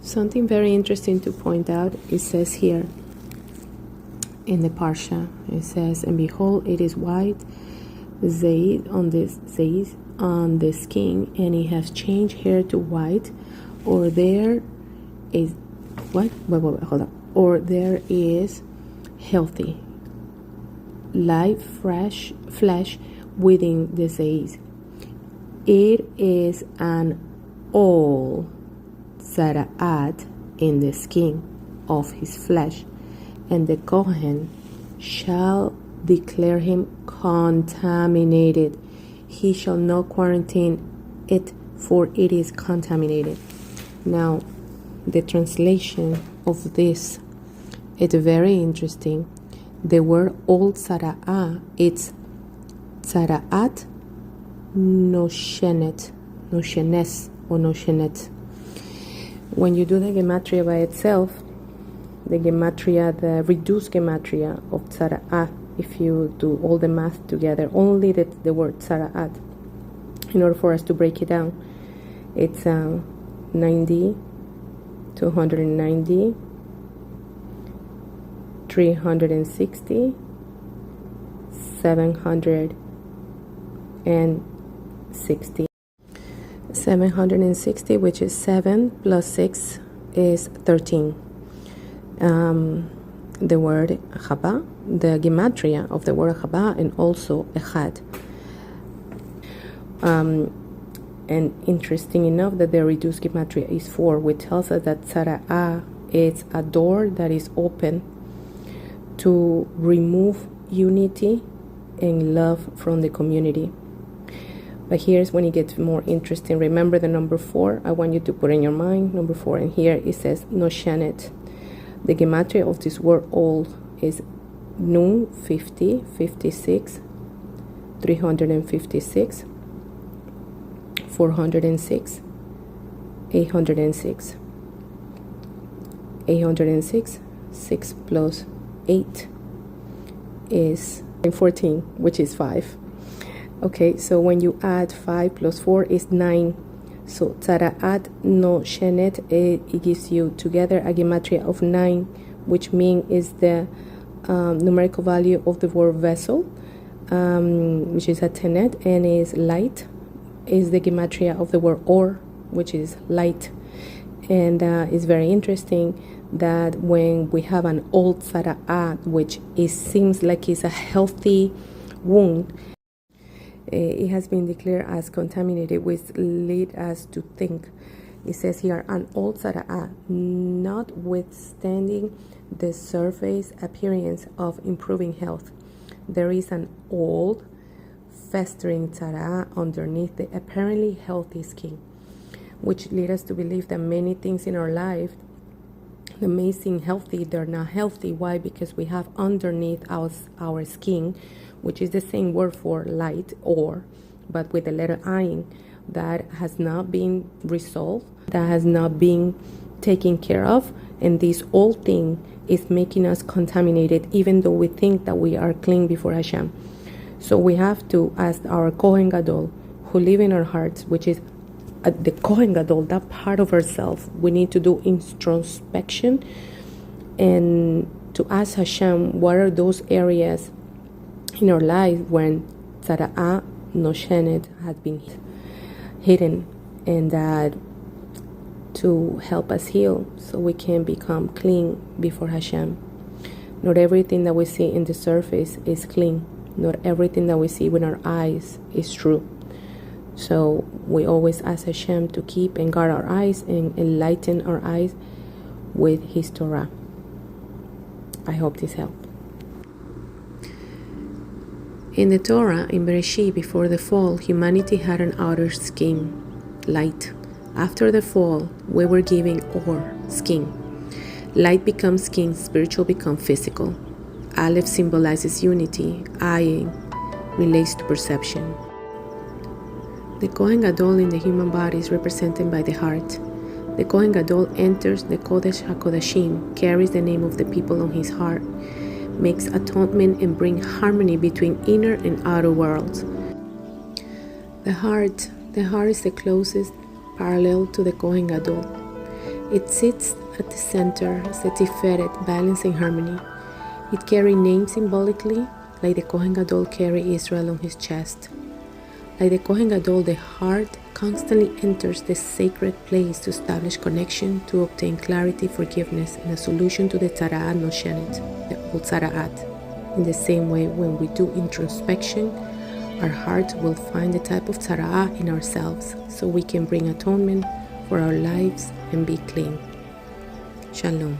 Something very interesting to point out, it says here in the Parsha, it says, and behold, it is white, Zayd on the skin, and it has changed here to white, or there is, what? Wait, hold up. Or there is healthy, live, fresh flesh within the Zayd. It is an all Zara'at in the skin of his flesh, and the Kohen shall declare him contaminated. He shall not quarantine it, for it is contaminated. Now, the translation of this, it's very interesting. The word all Zara'ah, it's Zara'at noshenet, or noshenet. When you do the gematria by itself, the reduced gematria of Tzara'at, if you do all the math together, only the word Tzara'at, in order for us to break it down, it's 90, 290, 360, 760. 760, which is 7 plus 6 is 13. The word Chaba, the gematria of the word Chaba, and also Echad. And interesting enough that the reduced gematria is 4, which tells us that Tzara'ah is a door that is open to remove unity and love from the community. But here's when it gets more interesting. Remember the number 4? I want you to put in your mind number 4. And here it says Noshanet. The gematria of this word all is Nun 50, 56, 356, 406, 806. 806, 6 plus 8 is 14, which is 5. Okay, so when you add 5 plus 4 is 9. So Tzara'at no shenet, it gives you together a gematria of 9, which means is the numerical value of the word vessel, which is a tenet, and is light, is the gematria of the word or, which is light. And it's very interesting that when we have an old Tzara'at, which seems like it's a healthy wound, it has been declared as contaminated, which lead us to think. It says here, an old Tzara'ah, notwithstanding the surface appearance of improving health, there is an old, festering Tzara'ah underneath the apparently healthy skin, which lead us to believe that many things in our life that may seem healthy, they're not healthy. Why? Because we have underneath our skin, which is the same word for light, or, but with the letter ayin, that has not been resolved, that has not been taken care of, and this old thing is making us contaminated, even though we think that we are clean before Hashem. So we have to ask our Kohen Gadol, who live in our hearts, which is the Kohen Gadol, that part of ourselves. We need to do introspection and to ask Hashem, what are those areas in our life when Tzara'ah Noshenet has been hidden, and that to help us heal so we can become clean before Hashem. Not everything that we see in the surface is clean. Not everything that we see with our eyes is true. So we always ask Hashem to keep and guard our eyes and enlighten our eyes with His Torah. I hope this helped. In the Torah, in Bereshit, before the fall, humanity had an outer skin, light. After the fall, we were given or, skin. Light becomes skin, spiritual becomes physical. Aleph symbolizes unity, Ayin relates to perception. The Kohen Gadol in the human body is represented by the heart. The Kohen Gadol enters the Kodesh HaKodashim, carries the name of the people on his heart, makes atonement and brings harmony between inner and outer worlds. The heart is the closest parallel to the Kohen Gadol. It sits at the center as a tiferet, balance and harmony. It carries names symbolically, like the Kohen Gadol carry Israel on his chest. Like the Kohen Gadol, the heart constantly enters the sacred place to establish connection, to obtain clarity, forgiveness, and a solution to the tzara'at noshenet, the old tzara'at. In the same way, when we do introspection, our heart will find the type of tzara'at in ourselves, so we can bring atonement for our lives and be clean. Shalom.